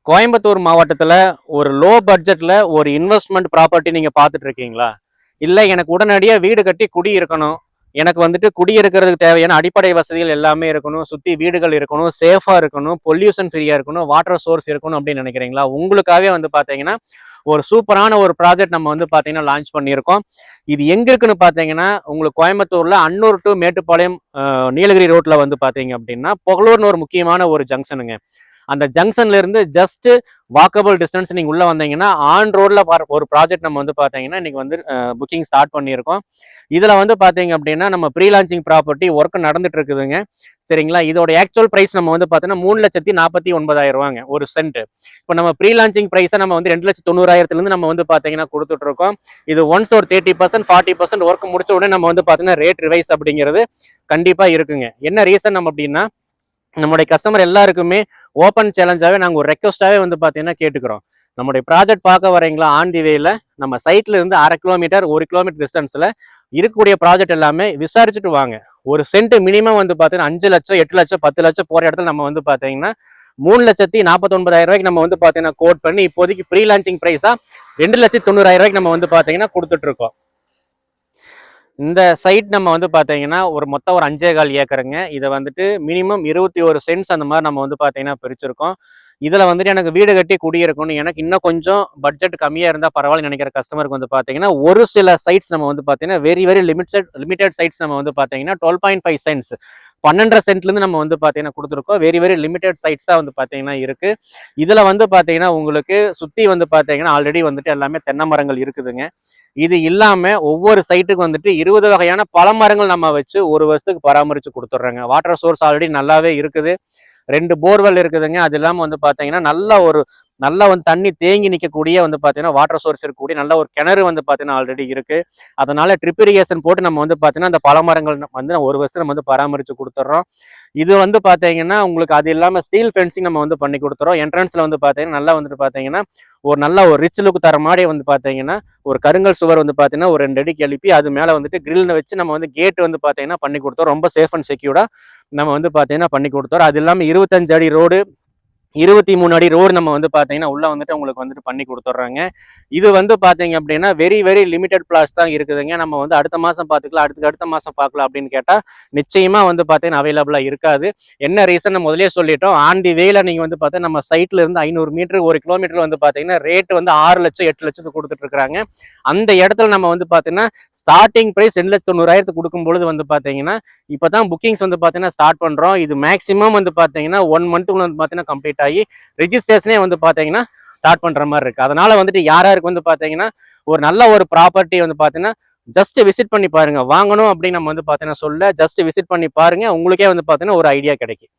கோயம்புத்தூர் மாவட்டத்துல ஒரு லோ பட்ஜெட்ல ஒரு இன்வெஸ்ட்மெண்ட் ப்ராப்பர்ட்டி நீங்க பார்த்துட்டு இருக்கீங்களா? இல்ல எனக்கு உடனடியா வீடு கட்டி குடி இருக்கணும். எனக்கு வந்துட்டு குடியிருக்கிறதுக்கு தேவையான அடிப்படை வசதிகள் எல்லாமே இருக்கணும். சுத்தி வீடுகள் இருக்கணும், சேஃபா இருக்கணும், பொல்யூஷன் ஃப்ரீயா இருக்கணும், வாட்டர் சோர்ஸ் இருக்கணும் அப்படின்னு நினைக்கிறீங்களா? உங்களுக்காகவே வந்து பார்த்தீங்கன்னா, ஒரு சூப்பரான ஒரு ப்ராஜெக்ட் நம்ம வந்து பார்த்தீங்கன்னா லான்ச் பண்ணியிருக்கோம். இது எங்க இருக்குன்னு பார்த்தீங்கன்னா, உங்களுக்கு கோயம்புத்தூர்ல அன்னூர் டு மேட்டுப்பாளையம் நீலகிரி ரோட்ல வந்து பார்த்தீங்க அப்படின்னா, புகழூர்னு ஒரு முக்கியமான ஒரு ஜங்ஷனுங்க. அந்த ஜங்ஷன்ல இருந்து ஜஸ்ட் வாக்கபிள் டிஸ்டன்ஸ் நீங்க உள்ள வந்தீங்கன்னா ஆன் ரோட்ல ஒரு ப்ராஜெக்ட் நம்ம வந்து பாத்தீங்கன்னா இன்னைக்கு வந்து புக்கிங் ஸ்டார்ட் பண்ணியிருக்கோம். இதுல வந்து பாத்தீங்க அப்படின்னா நம்ம ப்ரீ லான்ச்சிங் ப்ராப்பர்ட்டி ஒர்க் நடந்துட்டு இருக்குதுங்க. சரிங்களா? இதோட ஆக்சுவல் பிரைஸ் நம்ம வந்து பாத்தீங்கன்னா 3,49,000 ஒரு சென்ட். இப்போ நம்ம ப்ரீ லான்ச்சிங் பிரைஸை நம்ம வந்து 2,90,000 இருந்து நம்ம வந்து பாத்தீங்கன்னா கொடுத்துட்டு இருக்கோம். இது ஒன்ஸ் ஒரு 30% 40% ஒர்க் முடிச்ச உடனே நம்ம வந்து பாத்தீங்கன்னா ரேட் ரிவைஸ் அப்படிங்கிறது கண்டிப்பா இருக்குங்க. என்ன ரீசன் நம்ம அப்படின்னா நம்முடைய கஸ்டமர் எல்லாருக்குமே ஓப்பன் சேலஞ்சாவே நாங்கள் ஒரு ரெக்வஸ்டாவே வந்து பார்த்தீங்கன்னா கேட்டுக்கிறோம். நம்முடைய ப்ராஜெக்ட் பார்க்க வரீங்களா ஆன் தி வேல நம்ம சைட்ல இருந்து 1/2 கிலோமீட்டர் 1 கிலோமீட்டர் டிஸ்டன்ஸ்ல இருக்கக்கூடிய ப்ராஜெக்ட் எல்லாமே விசாரிச்சுட்டு வாங்க. ஒரு சென்ட் மினிமம் வந்து பார்த்தீங்கன்னா 5 லட்சம் 8 லட்சம் 10 லட்சம் போற இடத்துல நம்ம வந்து பார்த்தீங்கன்னா 3,49,000 நம்ம வந்து பார்த்தீங்கன்னா கோட் பண்ணி இப்போதைக்கு ப்ரீ லான்ச்சிங் ப்ரைஸா 2,90,000 நம்ம வந்து பார்த்தீங்கன்னா கொடுத்துட்டு இருக்கோம். இந்த சைட் நம்ம வந்து பார்த்தீங்கன்னா ஒரு மொத்தம் ஒரு 5.25 ஏக்கருங்க. இதை வந்துட்டு மினிமம் 21 சென்ட்ஸ் அந்த மாதிரி நம்ம வந்து பார்த்தீங்கன்னா பிரிச்சிருக்கோம். இதில் வந்துட்டு எனக்கு வீடு கட்டி குடியிருக்கணும், எனக்கு இன்னும் கொஞ்சம் பட்ஜெட் கம்மியாக இருந்தால் பரவாயில்ல நினைக்கிற கஸ்டமருக்கு வந்து பார்த்தீங்கன்னா ஒரு சில சைட்ஸ் நம்ம வந்து பார்த்தீங்கன்னா வெரி லிமிடெட் சைட்ஸ் நம்ம வந்து பார்த்தீங்கன்னா 12.5 சென்ட்ஸ் 12.5 சென்ட்லேருந்து நம்ம வந்து பார்த்தீங்கன்னா கொடுத்துருக்கோம். வெரி லிமிடெட் சைட்ஸ் தான் வந்து பார்த்தீங்கன்னா இருக்கு. இதில் வந்து பார்த்தீங்கன்னா உங்களுக்கு சுற்றி வந்து பார்த்தீங்கன்னா ஆல்ரெடி வந்துட்டு எல்லாமே தென்னை மரங்கள் இருக்குதுங்க. இது இல்லாம ஒவ்வொரு சைட்டுக்கு வந்துட்டு 20 வகையான பல மரங்கள் நம்ம வச்சு ஒரு வருஷத்துக்கு பராமரிச்சு கொடுத்துட்றோங்க. வாட்டர் சோர்ஸ் ஆல்ரெடி நல்லாவே இருக்குது. 2 போர்வெல் இருக்குதுங்க. அது இல்லாம வந்து பாத்தீங்கன்னா நல்ல வந்து தண்ணி தேங்கி நிற்கக்கூடிய வந்து பாத்தீங்கன்னா வாட்டர் சோர்ஸ் இருக்கக்கூடிய நல்ல ஒரு கிணறு வந்து பாத்தீங்கன்னா ஆல்ரெடி இருக்கு. அதனால ட்ரிப் இரிகேஷன் போட்டு நம்ம வந்து பாத்தீங்கன்னா அந்த பல மரங்கள் வந்து ஒரு வருஷம் நம்ம வந்து பராமரிச்சு கொடுத்துட்றோம். இது வந்து பாத்தீங்கன்னா உங்களுக்கு அது இல்லாம ஸ்டீல் ஃபென்சிங் நம்ம வந்து பண்ணி கொடுத்துறோம். என்ட்ரன்ஸ்ல வந்து பாத்தீங்கன்னா நல்லா வந்துட்டு பாத்தீங்கன்னா நல்ல ஒரு ரிச் லுக் தர மாதிரி வந்து பாத்தீங்கன்னா ஒரு கருங்கல் சுவர் வந்து பாத்தீங்கன்னா ஒரு 2 அடிக்கு எழுப்பி அது மேல வந்துட்டு கிரில்னு வச்சு நம்ம வந்து கேட் வந்து பாத்தீங்கன்னா பண்ணி கொடுத்தோம். ரொம்ப சேஃப் அண்ட் செக்யூர்டா நம்ம வந்து பாத்தீங்கன்னா பண்ணி கொடுத்தோம். அது இல்லாம 25 அடி ரோடு 23 அடி ரோடு நம்ம வந்து பாத்தீங்கன்னா உள்ள வந்துட்டு உங்களுக்கு வந்துட்டு பண்ணி கொடுத்துட்றாங்க. இது வந்து பாத்தீங்க அப்படின்னா வெரி லிமிடெட் பிளாட்ஸ் தான் இருக்குதுங்க. நம்ம வந்து அடுத்த மாசம் பாத்துக்கலாம், அடுத்த மாசம் பார்க்கலாம் அப்படின்னு கேட்டா நிச்சயமா வந்து பாத்தீங்கன்னா அவைலபிளா இருக்காது. என்ன ரீசன் முதலே சொல்லிட்டோம். ஆன் தி வேல நீங்க வந்து பார்த்தா நம்ம சைட்ல இருந்து 500 மீட்டர் 1 கிலோமீட்டர் வந்து பாத்தீங்கன்னா ரேட் வந்து 6 லட்சம் 8 லட்சத்துக்கு கொடுத்துட்டு இருக்காங்க. அந்த இடத்துல நம்ம வந்து பாத்தீங்கன்னா ஸ்டார்டிங் பிரைஸ் 2,90,000 கொடுக்கும்பொழுது வந்து பாத்தீங்கன்னா இப்பதான் புக்கிங்ஸ் வந்து பாத்தீங்கன்னா ஸ்டார்ட் பண்றோம். இது மேக்ஸிமம் வந்து பாத்தீங்கன்னா 1 மந்த்துக்குள்ள வந்து பாத்தீங்கன்னா கம்ப்ளீட் ஆகி ரெஜிஸ்ட்ரேஷனே வந்து பாத்தீங்கன்னா ஸ்டார்ட் பண்ற மாதிரி இருக்கு. அதனால வந்துட்டு யாருக்கு வந்து பாத்தீங்கன்னா ஒரு நல்ல ஒரு ப்ராப்பர்ட்டி வந்து பாத்தீங்கன்னா ஜஸ்ட் விசிட் பண்ணி பாருங்க. வாங்கணும் அப்படின்னு நம்ம வந்து பாத்தீங்கன்னா சொல்ல ஜஸ்ட் விசிட் பண்ணி பாருங்க, உங்களுக்கே வந்து பாத்தீங்கன்னா ஒரு ஐடியா கிடைக்கும்.